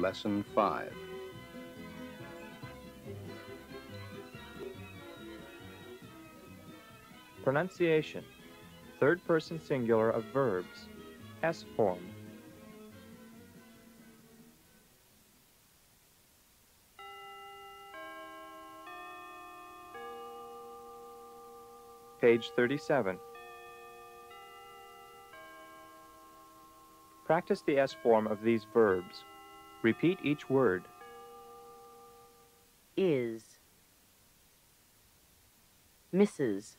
Lesson 5. Pronunciation. Third person singular of verbs. S form. Page 37. Practice the S form of these verbs. Repeat each word. Is, misses,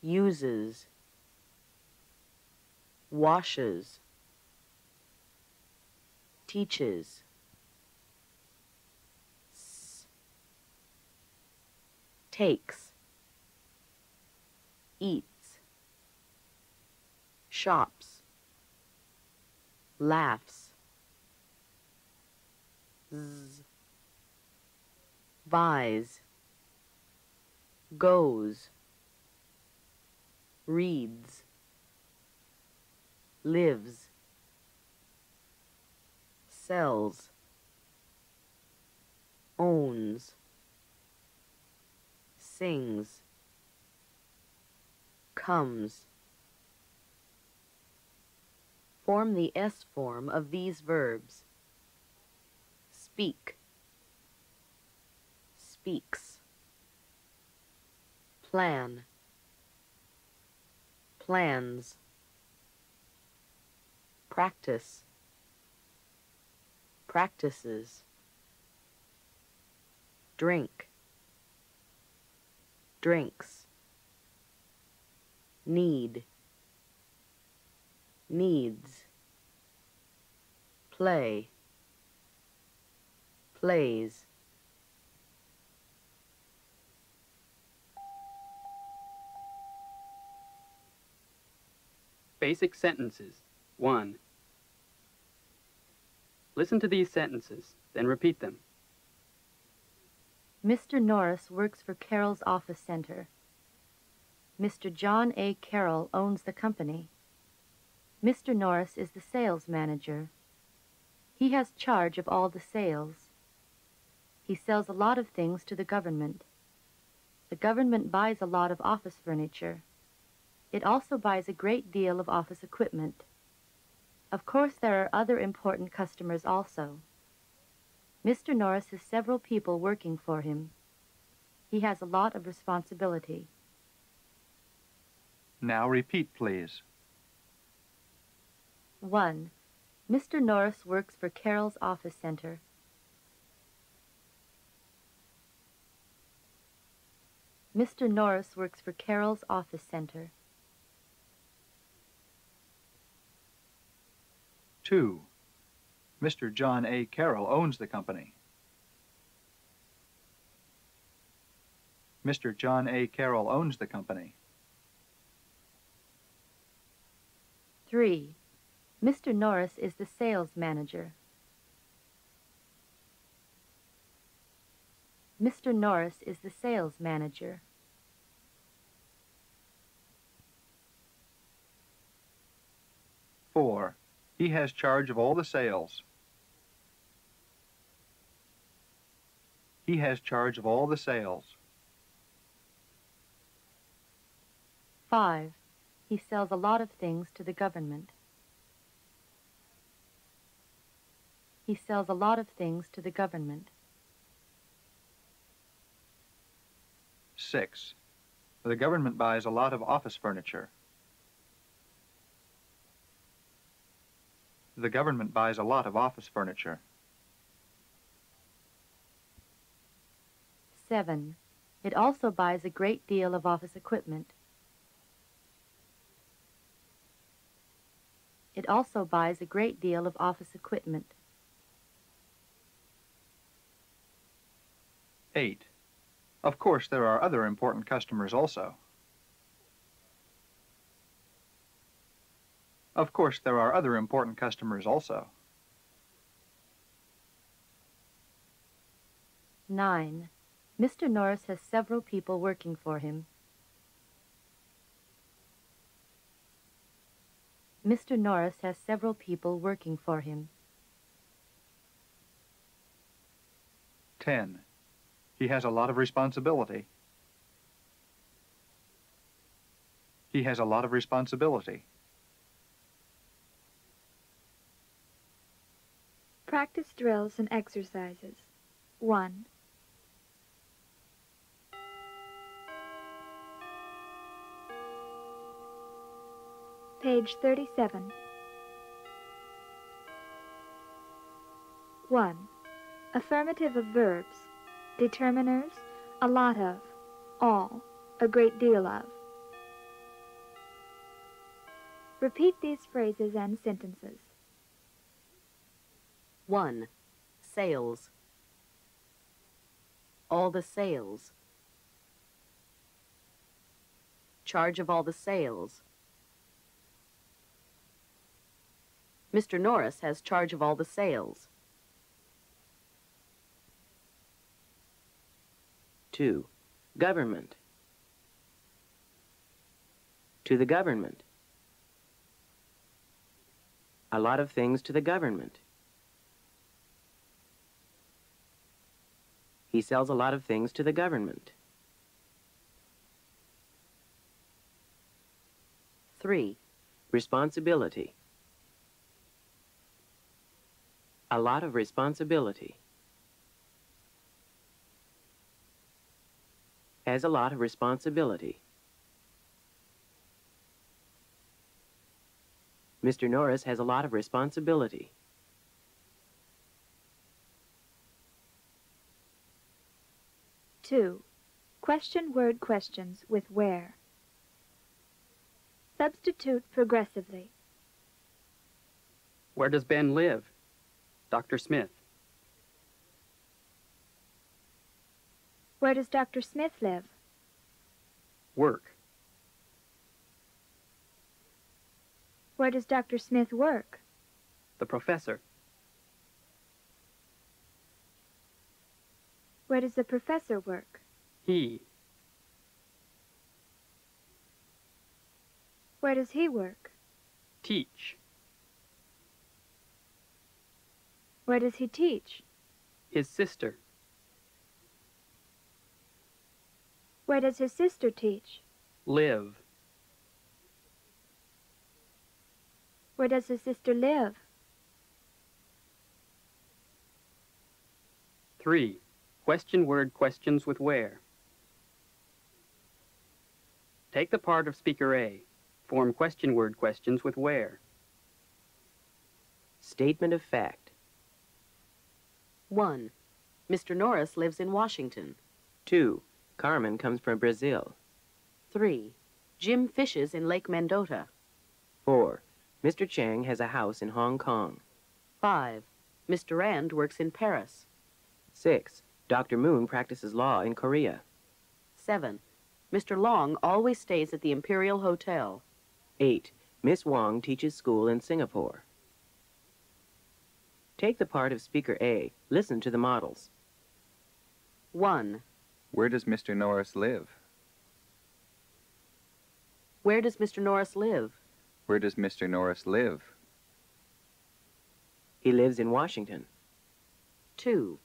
uses, washes, teaches, takes, eats, shops, laughs, buys, goes, reads, lives, sells, owns, sings, comes. Form the S form of these verbs. Speak, speaks, plan, plans, practice, practices, drink, drinks, need, needs, play, plays. Basic sentences. 1. Listen to these sentences, then repeat them. Mr. Norris works for Carroll's office center. Mr. John A. Carroll owns the company. Mr. Norris is the sales manager. He has charge of all the sales. He sells a lot of things to the government. The government buys a lot of office furniture. It also buys a great deal of office equipment. Of course, there are other important customers also. Mr. Norris has several people working for him. He has a lot of responsibility. Now repeat, please. 1. Mr. Norris works for Carroll's office center. Mr. Norris works for Carroll's office center. 2. Mr. John A. Carroll owns the company. Mr. John A. Carroll owns the company. 3. Mr. Norris is the sales manager. Mr. Norris is the sales manager. 4. He has charge of all the sales. He has charge of all the sales. 5. He sells a lot of things to the government. He sells a lot of things to the government. 6. The government buys a lot of office furniture. The government buys a lot of office furniture. 7. It also buys a great deal of office equipment. It also buys a great deal of office equipment. 8. Of course, there are other important customers also. Of course, there are other important customers also. 9. Mr. Norris has several people working for him. Mr. Norris has several people working for him. 10. He has a lot of responsibility. He has a lot of responsibility. Practice drills and exercises. 1. Page 37. 1. Affirmative of verbs. Determiners, a lot of, all, a great deal of. Repeat these phrases and sentences. 1. Sales. All the sales. Charge of all the sales. Mr. Norris has charge of all the sales. 2. Government. To the government. A lot of things to the government. He sells a lot of things to the government. 3. Responsibility. A lot of responsibility. Has a lot of responsibility. Mr. Norris has a lot of responsibility. 2. Question word questions with where. Substitute progressively. Where does Ben live? Dr. Smith. Where does Dr. Smith live? Work. Where does Dr. Smith work? The professor. Where does the professor work? He. Where does he work? Teach. Where does he teach? His sister. Where does his sister teach? Live. Where does his sister live? 3. Question word questions with where. Take the part of speaker A. Form question word questions with where. Statement of fact. 1. Mr. Norris lives in Washington. 2. Carmen comes from Brazil. 3. Jim fishes in Lake Mendota. 4. Mr. Chang has a house in Hong Kong. 5. Mr. Rand works in Paris. 6. Dr. Moon practices law in Korea. 7. Mr. Long always stays at the Imperial Hotel. 8. Miss Wong teaches school in Singapore. Take the part of speaker A. Listen to the models. 1. Where does Mr. Norris live? Where does Mr. Norris live? Where does Mr. Norris live? He lives in Washington. 2.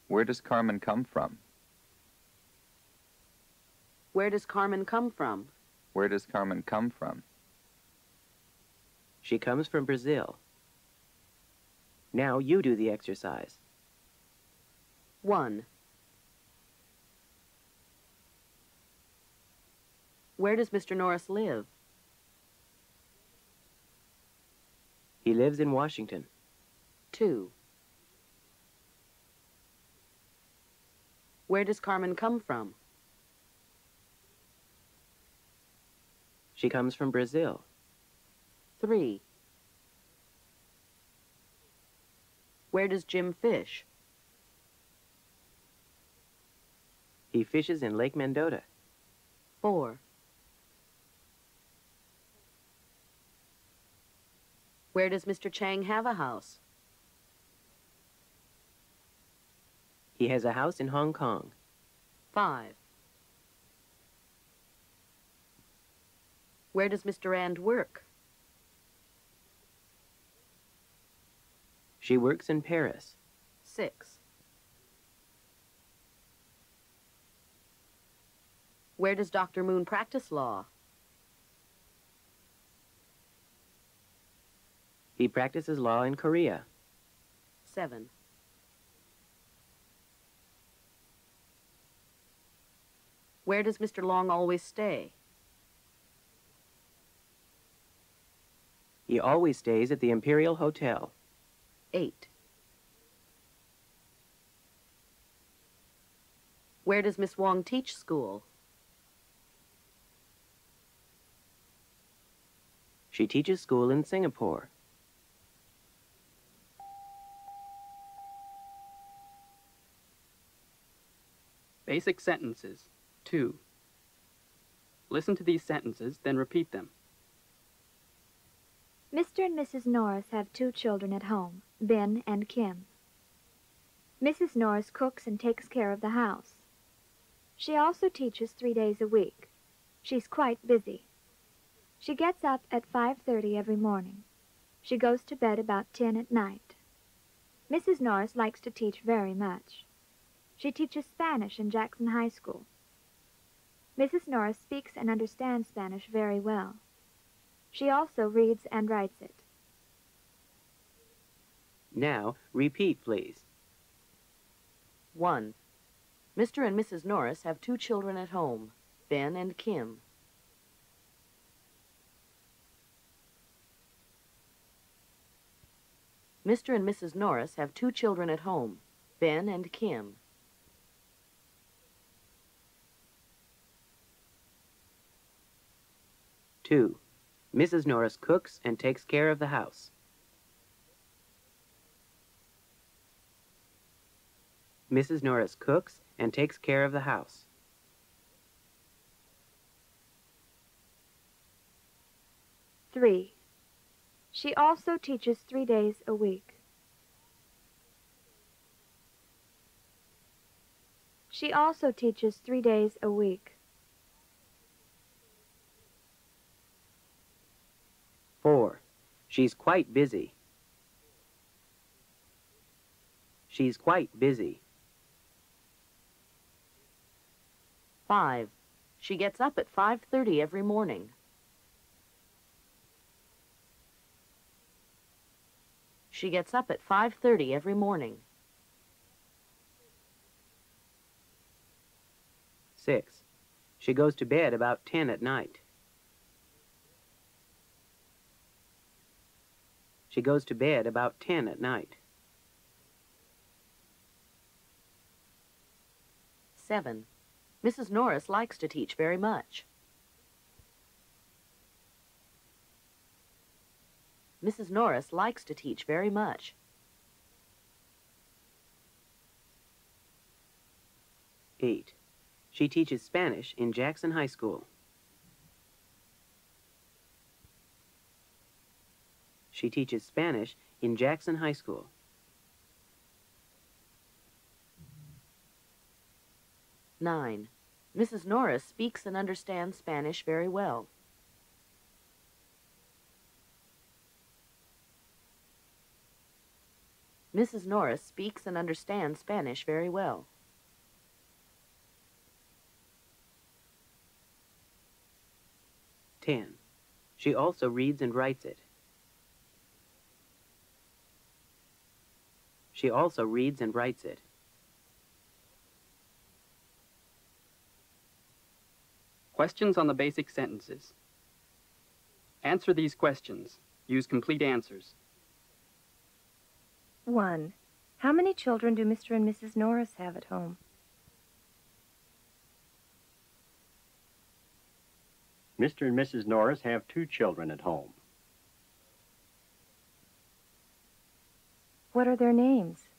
Where does Carmen come from? Where does Carmen come from? Where does Carmen come from? She comes from Brazil. Now you do the exercise. 1. Where does Mr. Norris live? He lives in Washington. 2. Where does Carmen come from? She comes from Brazil. 3. Where does Jim fish? He fishes in Lake Mendota. 4. Where does Mr. Chang have a house? He has a house in Hong Kong. 5. Where does Mr. Rand work? She works in Paris. 6. Where does Dr. Moon practice law? He practices law in Korea. 7. Where does Mr. Long always stay? He always stays at the Imperial Hotel. 8. Where does Miss Wong teach school? She teaches school in Singapore. Basic sentences. 2. Listen to these sentences, then repeat them. Mr. and Mrs. Norris have 2 children at home, Ben and Kim. Mrs. Norris cooks and takes care of the house. She also teaches 3 days a week. She's quite busy. She gets up at 5:30 every morning. She goes to bed about 10 at night. Mrs. Norris likes to teach very much. She teaches Spanish in Jackson High School. Mrs. Norris speaks and understands Spanish very well. She also reads and writes it. Now, repeat, please. 1. Mr. and Mrs. Norris have 2 children at home, Ben and Kim. Mr. and Mrs. Norris have 2 children at home, Ben and Kim. 2. Mrs. Norris cooks and takes care of the house. Mrs. Norris cooks and takes care of the house. 3. She also teaches 3 days a week. She also teaches 3 days a week. 4. She's quite busy. She's quite busy. 5. She gets up at 5:30 every morning. She gets up at 5:30 every morning. 6. She goes to bed about 10 at night. She goes to bed about 10 at night. 7. Mrs. Norris likes to teach very much. Mrs. Norris likes to teach very much. 8. She teaches Spanish in Jackson High School. She teaches Spanish in Jackson High School. 9. Mrs. Norris speaks and understands Spanish very well. Mrs. Norris speaks and understands Spanish very well. 10. She also reads and writes it. She also reads and writes it. Questions on the basic sentences. Answer these questions. Use complete answers. 1. How many children do Mr. and Mrs. Norris have at home? Mr. and Mrs. Norris have 2 children at home. What are their names?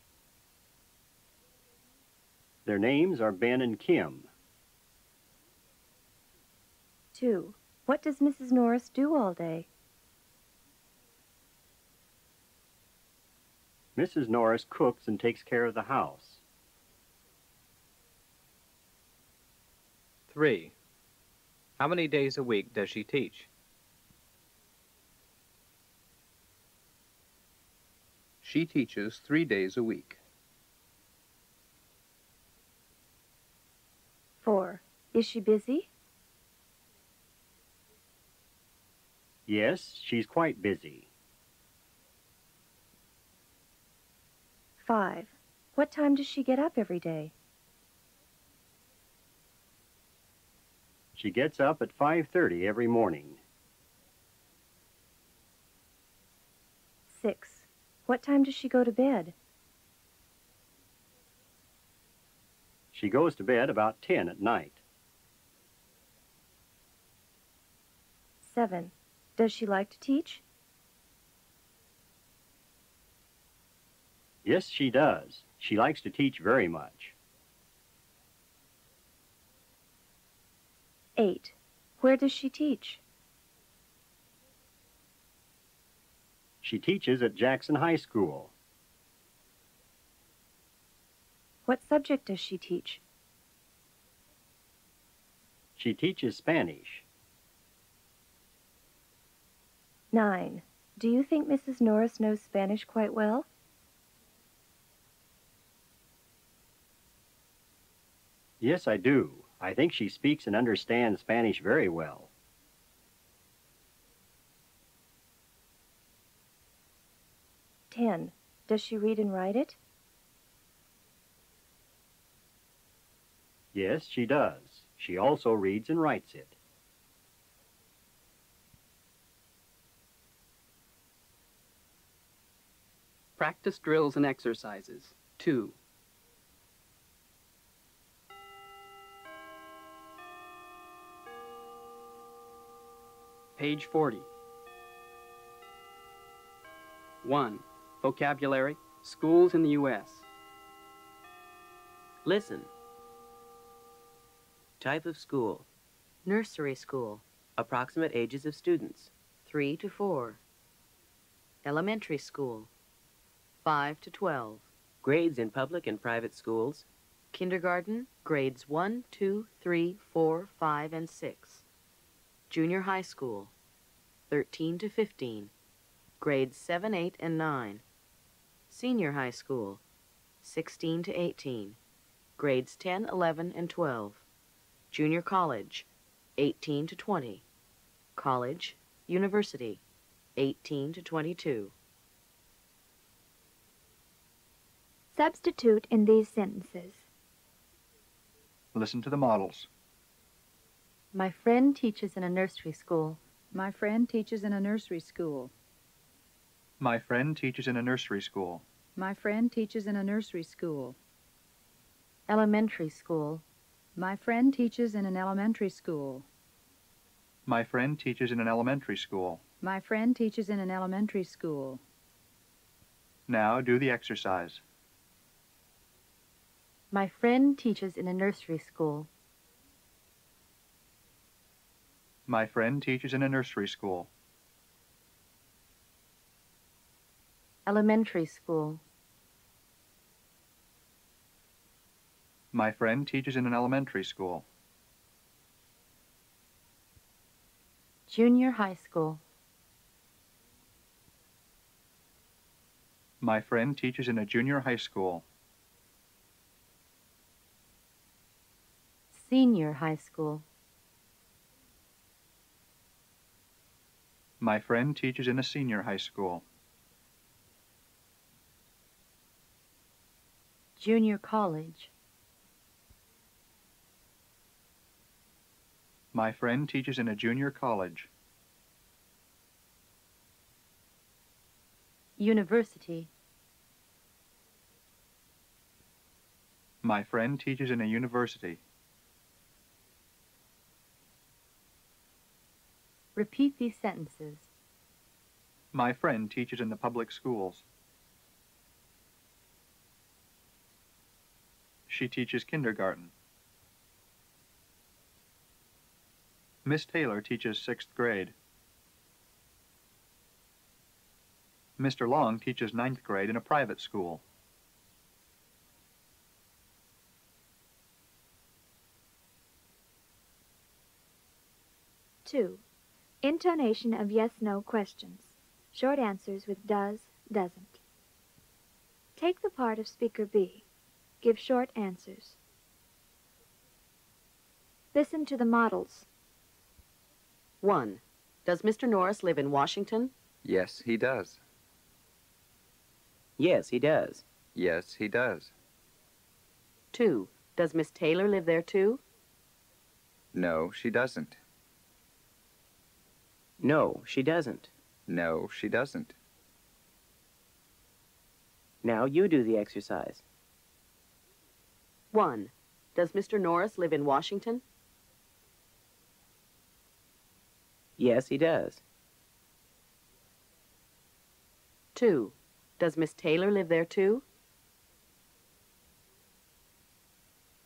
Their names are Ben and Kim. 2. What does Mrs. Norris do all day? Mrs. Norris cooks and takes care of the house. 3. How many days a week does she teach? She teaches 3 days a week. 4. Is she busy? Yes, she's quite busy. 5. What time does she get up every day? She gets up at 5:30 every morning. 6. What time does she go to bed? She goes to bed about 10 at night. 7. Does she like to teach? Yes, she does. She likes to teach very much. 8. Where does she teach? She teaches at Jackson High School. What subject does she teach? She teaches Spanish. 9. Do you think Mrs. Norris knows Spanish quite well? Yes, I do. I think she speaks and understands Spanish very well. 10. Does she read and write it? Yes, she does. She also reads and writes it. Practice drills and exercises. 2. Page 40. 1. Vocabulary, schools in the U.S. Listen. Type of school. Nursery school, Approximate ages of students. 3 to 4. Elementary school, 5 to 12. Grades in public and private schools. Kindergarten, grades 1, 2, 3, 4, 5, and 6. Junior high school, 13 to 15. Grades 7, 8, and 9. Senior high school, 16 to 18. Grades 10, 11, and 12. Junior college, 18 to 20. College, university, 18 to 22. Substitute in these sentences. Listen to the models. My friend teaches in a nursery school. My friend teaches in a nursery school. My friend teaches in a nursery school. My friend teaches in a nursery school. Elementary school, My friend teaches in an elementary school. My friend teaches in an elementary school. My friend teaches in an elementary school. Now do the exercise. my friend teaches in a nursery school. My friend teaches in a nursery school. Elementary school, My friend teaches in an elementary school. junior high school, My friend teaches in a junior high school. senior high school, My friend teaches in a senior high school. junior college, My friend teaches in a junior college. university, My friend teaches in a university. Repeat these sentences. My friend teaches in the public schools. She teaches kindergarten. Miss Taylor teaches 6th grade. Mr. Long teaches 9th grade in a private school. Two. Intonation of yes-no questions. Short answers with does, doesn't. Take the part of speaker B. Give short answers. Listen to the models. 1. Does Mr. Norris live in Washington? Yes, he does. Yes, he does. Yes, he does. 2. Does Miss Taylor live there too? No, she doesn't. No, she doesn't. No, she doesn't. Now you do the exercise. 1. Does Mr. Norris live in Washington? Yes, he does. 2. Does Miss Taylor live there too?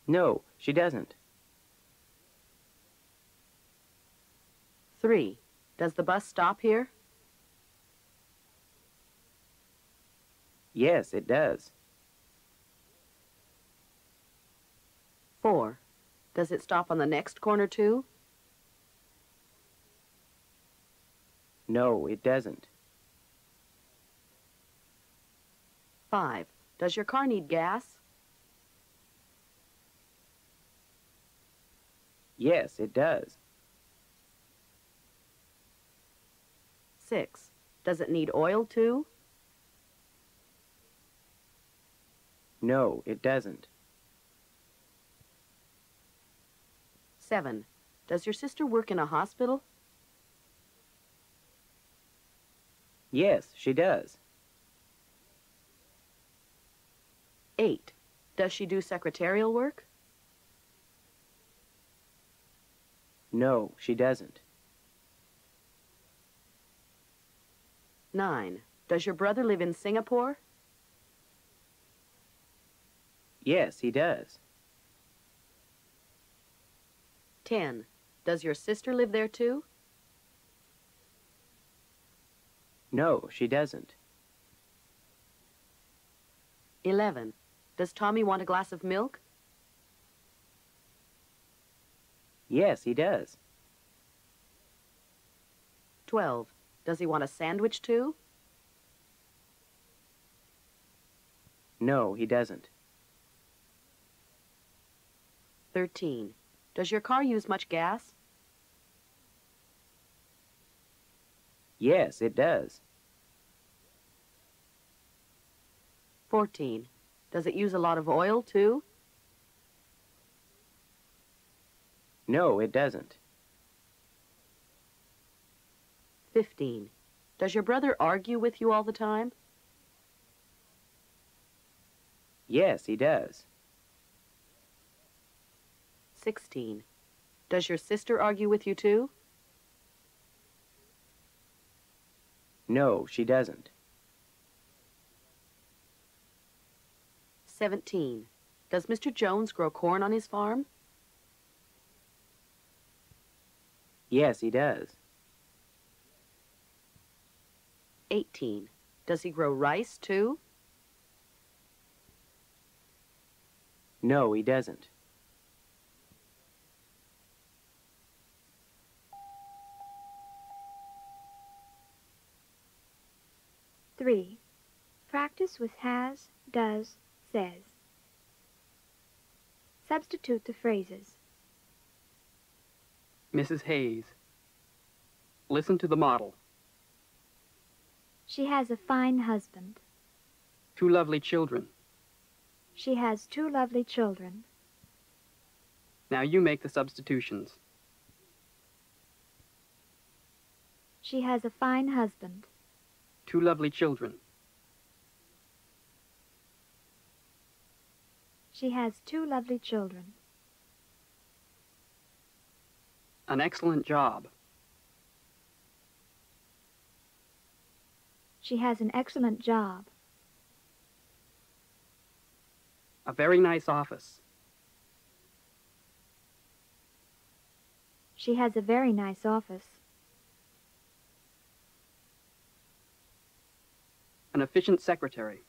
No, she doesn't. 3. Does the bus stop here? Yes, it does. 4. Does it stop on the next corner too? No, it doesn't. 5. Does your car need gas? Yes, it does. 6. Does it need oil too? No, it doesn't. 7. Does your sister work in a hospital? Yes, she does. 8. Does she do secretarial work? No, she doesn't. 9. Does your brother live in Singapore? Yes, he does. 10. Does your sister live there too? No, she doesn't. 11. Does Tommy want a glass of milk? Yes, he does. 12. Does he want a sandwich too? No, he doesn't. 13. Does your car use much gas? Yes, it does. 14. Does it use a lot of oil too? No, it doesn't. 15. Does your brother argue with you all the time? Yes, he does. 16. Does your sister argue with you too? No, she doesn't. 17. Does Mr. Jones grow corn on his farm? Yes, he does. 18. Does he grow rice too? No, he doesn't. Three. Practice with has, does, says. Substitute the phrases. Mrs. Hayes. Listen to the model. She has a fine husband. 2 lovely children. She has 2 lovely children. Now you make the substitutions. She has a fine husband. 2 lovely children. She has 2 lovely children. An excellent job. She has an excellent job. A very nice office. She has a very nice office. An efficient secretary.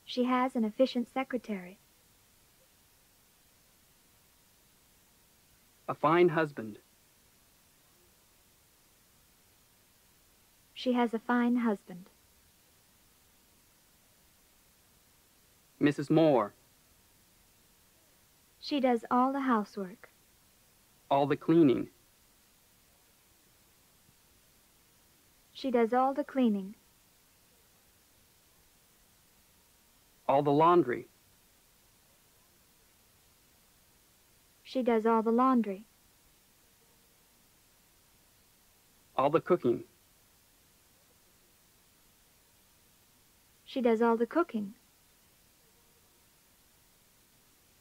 She has an efficient secretary. A fine husband. She has a fine husband. Mrs. Moore. She does all the housework. All the cleaning. She does all the cleaning. All the laundry. She does all the laundry. All the cooking. She does all the cooking.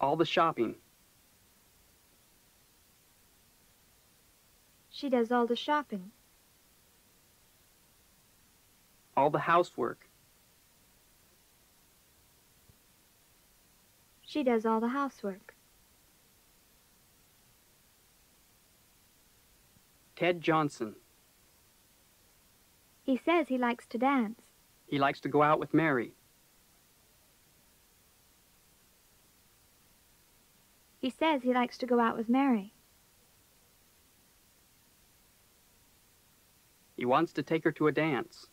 All the shopping. She does all the shopping. All the housework. She does all the housework. Ted Johnson. He says he likes to dance. He likes to go out with Mary. He says he likes to go out with Mary. He wants to take her to a dance.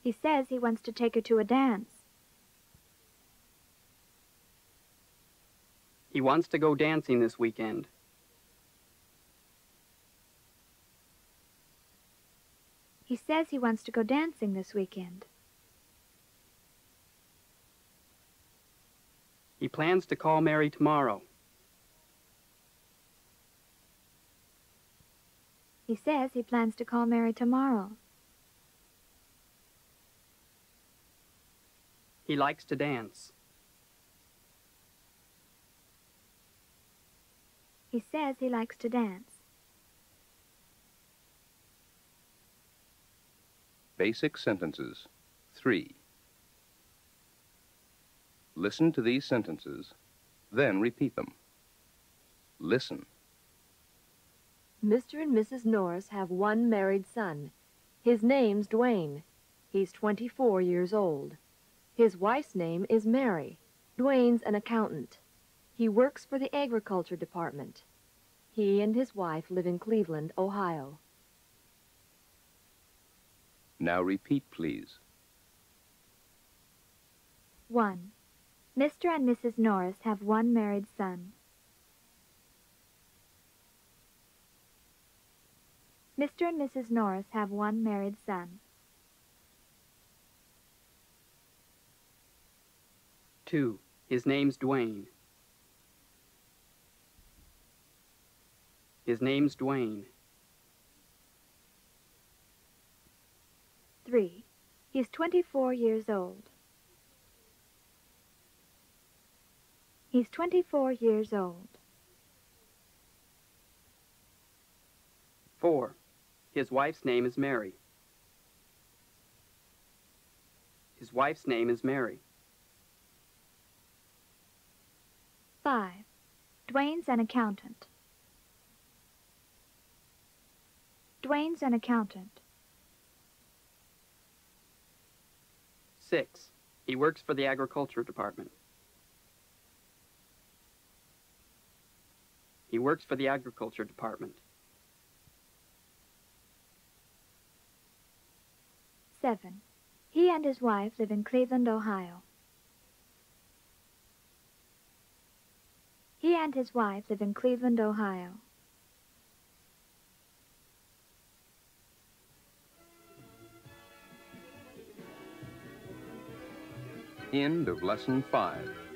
He says he wants to take her to a dance. He wants to go dancing this weekend. He says he wants to go dancing this weekend. He plans to call Mary tomorrow. He says he plans to call Mary tomorrow. He likes to dance. He says he likes to dance. Basic sentences. 3. Listen to these sentences, then repeat them. Listen. Mr. and Mrs. Norris have one married son. His name's Dwayne. He's 24 years old. His wife's name is Mary. Dwayne's an accountant. He works for the agriculture department. He and his wife live in Cleveland, Ohio. Now repeat, please. 1. Mr. and Mrs. Norris have one married son. Mr. and Mrs. Norris have one married son. 2. His name's Dwayne. His name's Dwayne. 3. He's 24 years old. He's 24 years old. 4. His wife's name is Mary. His wife's name is Mary. 5. Dwayne's an accountant. Dwayne's an accountant. 6. He works for the agriculture department. He works for the agriculture department. 7. He and his wife live in Cleveland, Ohio. He and his wife live in Cleveland, Ohio. End of Lesson 5.